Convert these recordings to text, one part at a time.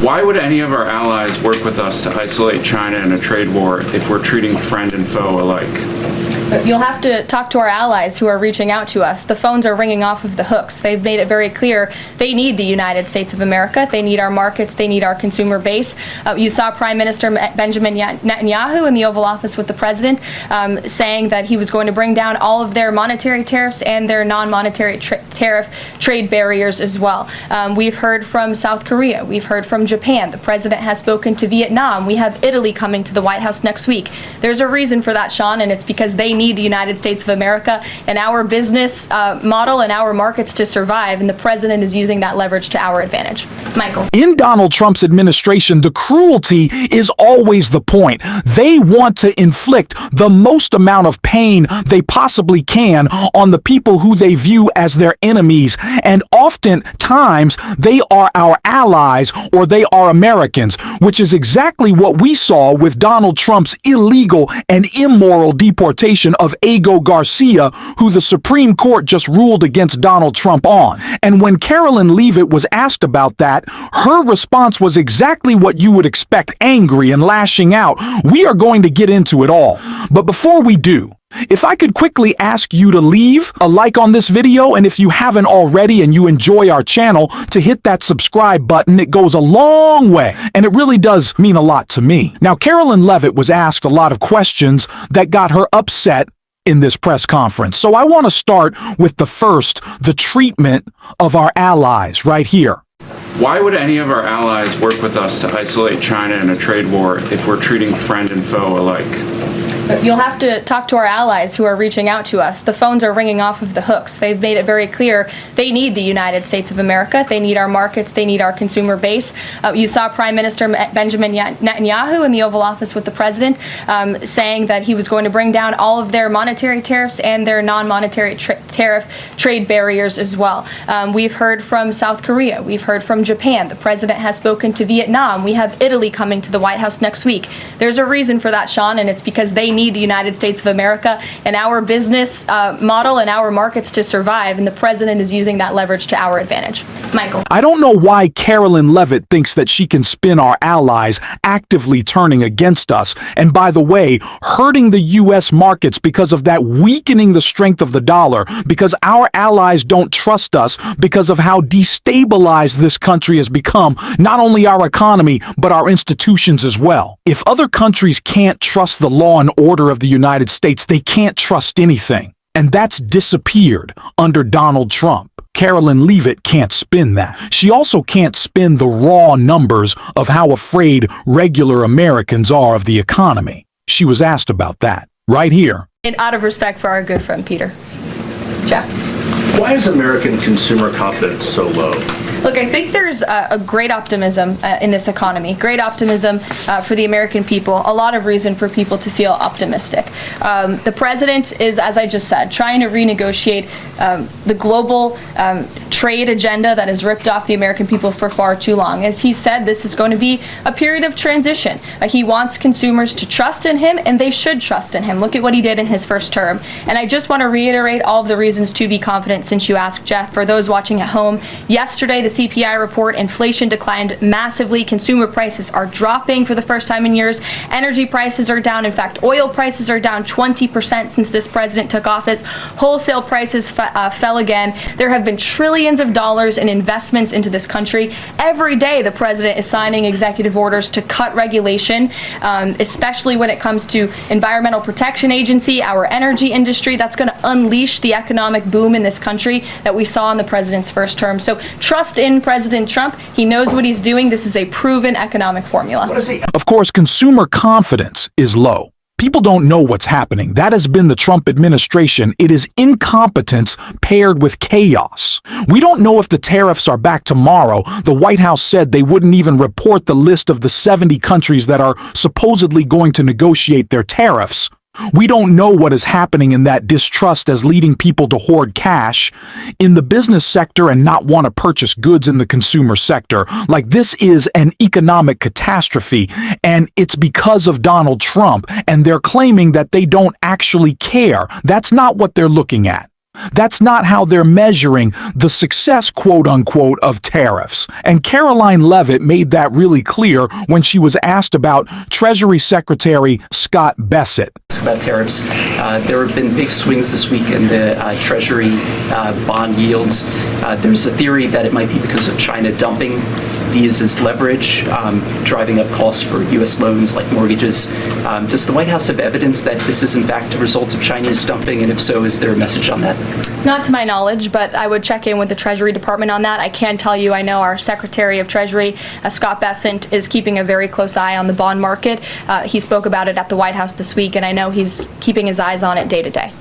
Why would any of our allies work with us to isolate China in a trade war if we're treating friend and foe alike? You'll have to talk to our allies who are reaching out to us. The phones are ringing off of the hooks. They've made it very clear they need the United States of America. They need our markets. They need our consumer base. You saw Prime Minister Benjamin Netanyahu in the Oval Office with the president saying that he was going to bring down all of their monetary tariffs and their non-monetary tariff trade barriers as well. We've heard from South Korea. We've heard from Japan. The president has spoken to Vietnam. We have Italy coming to the White House next week. There's a reason for that, Sean, and it's because they need the United States of America and our business model and our markets to survive, and the president is using that leverage to our advantage. Michael. In Donald Trump's administration, the cruelty is always the point. They want to inflict the most amount of pain they possibly can on the people who they view as their enemies, and oftentimes they are our allies or they are Americans, which is exactly what we saw with Donald Trump's illegal and immoral deportation of Ago Garcia, who the Supreme Court just ruled against Donald Trump on. And when Carolyn Leavitt was asked about that, her response was exactly what you would expect, angry and lashing out. We are going to get into it all. But before we do, if I could quickly ask you to leave a like on this video, and if you haven't already and you enjoy our channel, to hit that subscribe button. It goes a long way, and it really does mean a lot to me. Now, Carolyn Leavitt was asked a lot of questions that got her upset in this press conference. So I want to start with the treatment of our allies right here. Why would any of our allies work with us to isolate China in a trade war if we're treating friend and foe alike? You'll have to talk to our allies who are reaching out to us. The phones are ringing off of the hooks. They've made it very clear they need the United States of America. They need our markets. They need our consumer base. You saw Prime Minister Benjamin Netanyahu in the Oval Office with the president saying that he was going to bring down all of their monetary tariffs and their non-monetary tariff trade barriers as well. We've heard from South Korea. We've heard from Japan. The president has spoken to Vietnam. We have Italy coming to the White House next week. There's a reason for that, Sean, and it's because they need the United States of America and our business model and our markets to survive, and the president is using that leverage to our advantage. Michael. I don't know why Carolyn Leavitt thinks that she can spin our allies actively turning against us, and by the way, hurting the U.S. markets because of that, weakening the strength of the dollar, because our allies don't trust us because of how destabilized this country has become, not only our economy, but our institutions as well. If other countries can't trust the law and order of the United States, they can't trust anything. And that's disappeared under Donald Trump. Carolyn Leavitt can't spin that. She also can't spin the raw numbers of how afraid regular Americans are of the economy. She was asked about that right here. And out of respect for our good friend Peter. Jeff. Why is American consumer confidence so low? Look, I think there's a great optimism in this economy, great optimism for the American people, a lot of reason for people to feel optimistic. The president is, as I just said, trying to renegotiate the global trade agenda that has ripped off the American people for far too long. As he said, this is going to be a period of transition. He wants consumers to trust in him, and they should trust in him. Look at what he did in his first term. And I just want to reiterate all of the reasons to be confident since you asked, Jeff. For those watching at home, yesterday the CPI report, inflation declined massively. Consumer prices are dropping for the first time in years. Energy prices are down. In fact, oil prices are down 20% since this president took office. Wholesale prices fell again. There have been trillions of dollars in investments into this country. Every day the president is signing executive orders to cut regulation, especially when it comes to Environmental Protection Agency, our energy industry. That's going to unleash the economic boom in this country that we saw in the president's first term. So trust in President Trump. He knows what he's doing. This is a proven economic formula. Of course, consumer confidence is low. People don't know what's happening. That has been the Trump administration. It is incompetence paired with chaos. We don't know if the tariffs are back tomorrow. The White House said they wouldn't even report the list of the 70 countries that are supposedly going to negotiate their tariffs. We don't know what is happening in that distrust as leading people to hoard cash in the business sector and not want to purchase goods in the consumer sector. Like, this is an economic catastrophe, and it's because of Donald Trump, and they're claiming that they don't actually care. That's not what they're looking at. That's not how they're measuring the success, quote unquote, of tariffs. And Caroline Leavitt made that really clear when she was asked about Treasury Secretary Scott Bessent. About tariffs, there have been big swings this week in the Treasury bond yields. There's a theory that it might be because of China dumping these as leverage, driving up costs for U.S. loans like mortgages. Does the White House have evidence that this is in fact a result of Chinese dumping, and if so, is there a message on that? Not to my knowledge, but I would check in with the Treasury Department on that. I can tell you I know our Secretary of Treasury, Scott Bessent, is keeping a very close eye on the bond market. He spoke about it at the White House this week, and I know he's keeping his eyes on it day to day.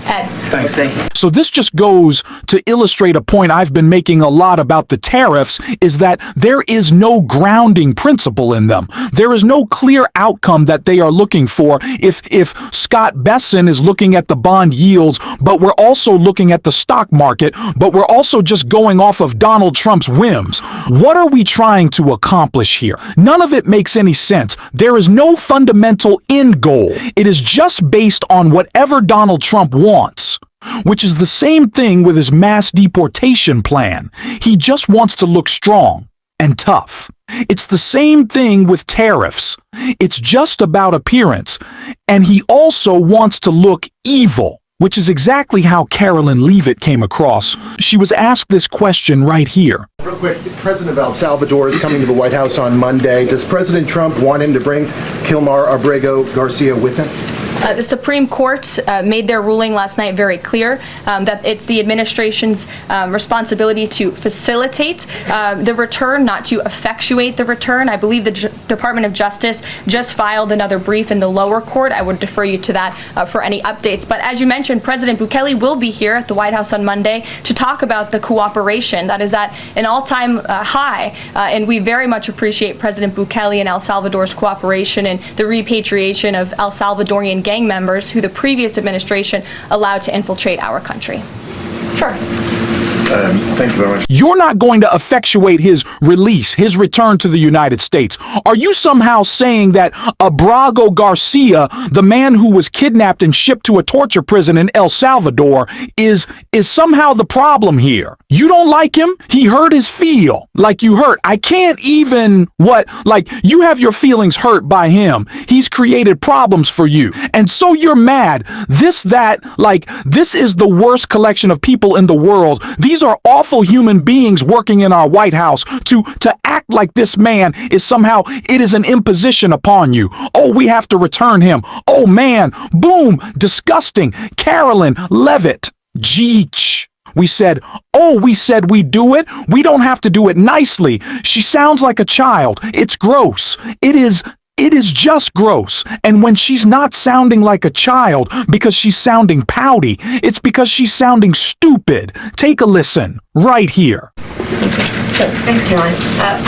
Ed. Thanks, Dave. So this just goes to illustrate a point I've been making a lot about the tariffs, is that there is no grounding principle in them. There is no clear outcome that they are looking for. If Scott Bessent is looking at the bond yields, but we're also looking at the stock market, but we're also just going off of Donald Trump's whims, what are we trying to accomplish here? None of it makes any sense. There is no fundamental end goal. It is just based on whatever Donald Trump wants, which is the same thing with his mass deportation plan. He just wants to look strong and tough. It's the same thing with tariffs. It's just about appearance. And he also wants to look evil, which is exactly how Caroline Leavitt came across. She was asked this question right here. Real quick, the president of El Salvador is coming to the White House on Monday. Does President Trump want him to bring Kilmar Abrego Garcia with him? The Supreme Court made their ruling last night very clear that it's the administration's responsibility to facilitate the return, not to effectuate the return. I believe the Department of Justice just filed another brief in the lower court. I would defer you to that for any updates. But as you mentioned, President Bukele will be here at the White House on Monday to talk about the cooperation that is at an all-time high. And we very much appreciate President Bukele and El Salvador's cooperation and the repatriation of El Salvadorian gang members who the previous administration allowed to infiltrate our country. Sure. Thank you very much. You're not going to effectuate his release, his return to the United States. Are you somehow saying that Abrego Garcia, the man who was kidnapped and shipped to a torture prison in El Salvador, is somehow the problem here? You don't like him? He hurt his feel like you hurt. I can't even, you have your feelings hurt by him. He's created problems for you. And so you're mad. This is the worst collection of people in the world. These are awful human beings working in our White House. To act like this man is somehow, it is an imposition upon you. Oh, we have to return him. Oh man, boom, disgusting. Caroline Leavitt, Geech. We said we'd do it. We don't have to do it nicely. She sounds like a child. It's gross. It is just gross. And when she's not sounding like a child because she's sounding pouty, it's because she's sounding stupid. Take a listen right here. Thanks, Caroline.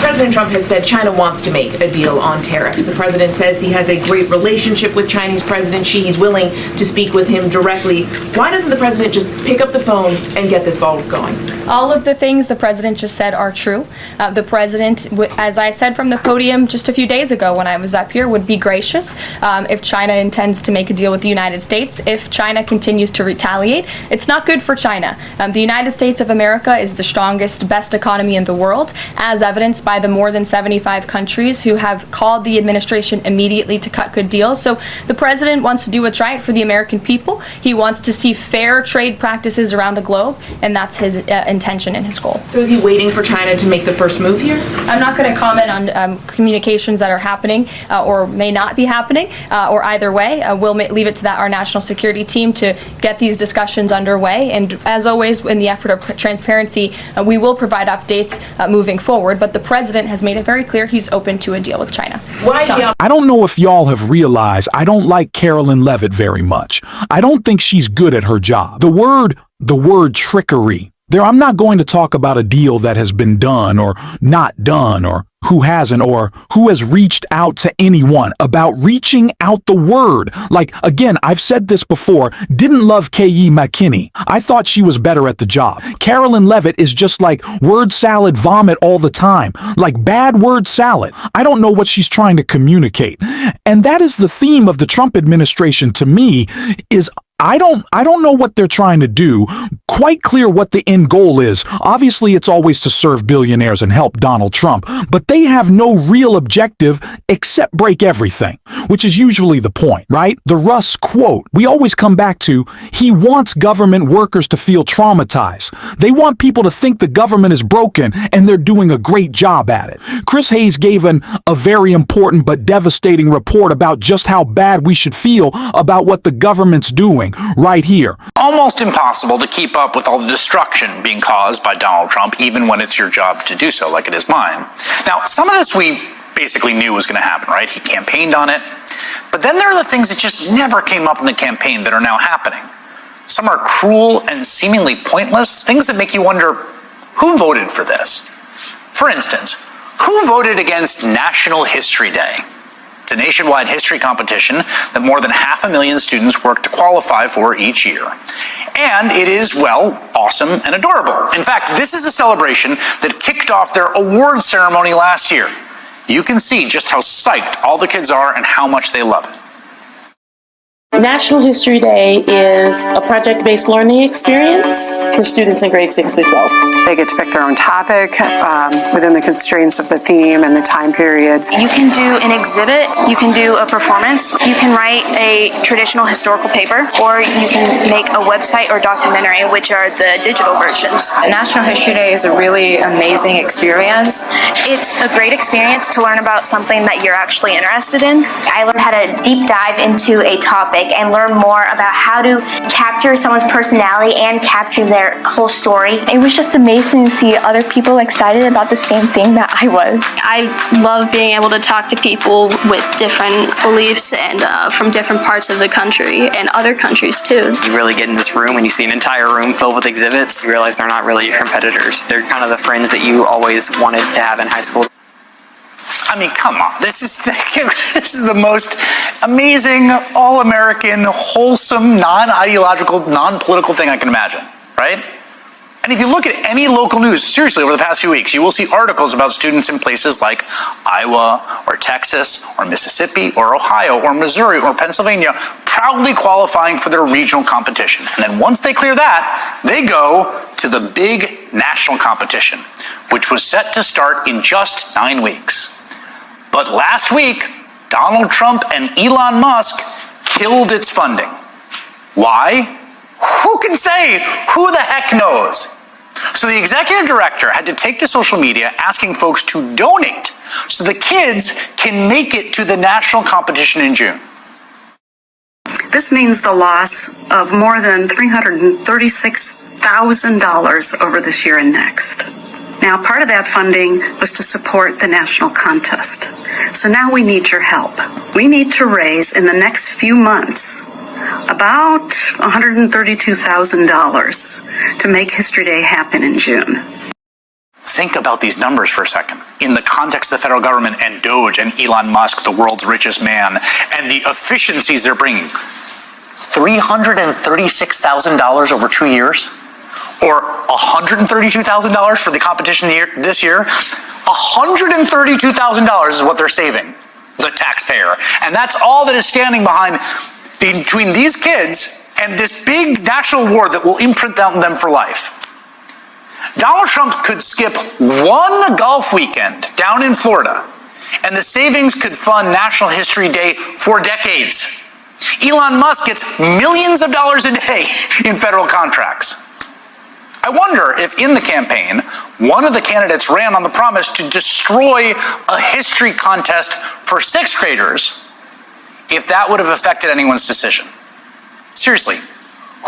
President Trump has said China wants to make a deal on tariffs. The president says he has a great relationship with Chinese President Xi. He's willing to speak with him directly. Why doesn't the president just pick up the phone and get this ball going? All of the things the president just said are true. The president, as I said from the podium just a few days ago when I was up here, would be gracious if China intends to make a deal with the United States. If China continues to retaliate, it's not good for China. The United States of America is the strongest, best economy in the world, as evidenced by the more than 75 countries who have called the administration immediately to cut good deals. So the president wants to do what's right for the American people. He wants to see fair trade practices around the globe, and that's his intention and his goal. So is he waiting for China to make the first move here? I'm not going to comment on communications that are happening or may not be happening, or either way. We'll leave it to our national security team to get these discussions underway. And as always, in the effort of transparency, we will provide updates moving forward, but the president has made it very clear he's open to a deal with China. Why is he on? I don't know if y'all have realized I don't like Caroline Leavitt very much. I don't think she's good at her job. The word trickery. I'm not going to talk about a deal that has been done or not done, or who hasn't, or who has reached out to anyone. About reaching out the word. Again, I've said this before, didn't love K.E. McKinney. I thought she was better at the job. Caroline Leavitt is just like word salad vomit all the time. Like bad word salad. I don't know what she's trying to communicate. And that is the theme of the Trump administration to me, is I don't know what they're trying to do. Quite clear what the end goal is. Obviously, it's always to serve billionaires and help Donald Trump, but they have no real objective except break everything, which is usually the point, right? The Russ quote we always come back to, he wants government workers to feel traumatized. They want people to think the government is broken and they're doing a great job at it. Chris Hayes gave a very important but devastating report about just how bad we should feel about what the government's doing right here. Almost impossible to keep up with all the destruction being caused by Donald Trump, even when it's your job to do so, like it is mine. Now, some of this we basically knew was going to happen, right? He campaigned on it. But then there are the things that just never came up in the campaign that are now happening. Some are cruel and seemingly pointless, things that make you wonder, who voted for this? For instance, who voted against National History Day? It's a nationwide history competition that more than 500,000 students work to qualify for each year. And it is, well, awesome and adorable. In fact, this is a celebration that kicked off their awards ceremony last year. You can see just how psyched all the kids are and how much they love it. National History Day is a project-based learning experience for students in grades 6 through 12. They get to pick their own topic within the constraints of the theme and the time period. You can do an exhibit, you can do a performance, you can write a traditional historical paper, or you can make a website or documentary, which are the digital versions. National History Day is a really amazing experience. It's a great experience to learn about something that you're actually interested in. I learned how to deep dive into a topic and learn more about how to capture someone's personality and capture their whole story. It was just amazing to see other people excited about the same thing that I was. I love being able to talk to people with different beliefs and from different parts of the country and other countries too. You really get in this room and you see an entire room filled with exhibits. You realize they're not really your competitors. They're kind of the friends that you always wanted to have in high school. I mean, come on. This is the most amazing, all-American, wholesome, non-ideological, non-political thing I can imagine, right? And if you look at any local news, seriously, over the past few weeks, you will see articles about students in places like Iowa or Texas or Mississippi or Ohio or Missouri or Pennsylvania proudly qualifying for their regional competition. And then once they clear that, they go to the big national competition, which was set to start in just 9 weeks. But last week, Donald Trump and Elon Musk killed its funding. Why? Who can say? Who the heck knows? So the executive director had to take to social media asking folks to donate so the kids can make it to the national competition in June. This means the loss of more than $336,000 over this year and next. Now, part of that funding was to support the national contest. So now we need your help. We need to raise in the next few months about $132,000 to make History Day happen in June. Think about these numbers for a second. In the context of the federal government and DOGE and Elon Musk, the world's richest man, and the efficiencies they're bringing. $336,000 over 2 years? Or $132,000 for the competition this year? $132,000 is what they're saving, the taxpayer. And that's all that is standing between these kids and this big national award that will imprint on them for life. Donald Trump could skip one golf weekend down in Florida, and the savings could fund National History Day for decades. Elon Musk gets millions of dollars a day in federal contracts. I wonder if in the campaign, one of the candidates ran on the promise to destroy a history contest for 6th graders, if that would have affected anyone's decision. Seriously,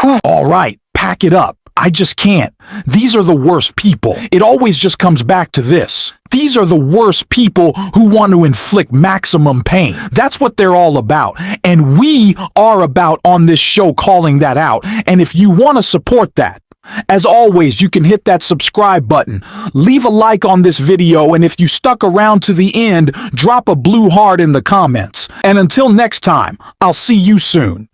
who... All right, pack it up. I just can't. These are the worst people. It always just comes back to this. These are the worst people who want to inflict maximum pain. That's what they're all about. And we are about on this show calling that out. And if you want to support that, as always, you can hit that subscribe button, leave a like on this video, and if you stuck around to the end, drop a blue heart in the comments. And until next time, I'll see you soon.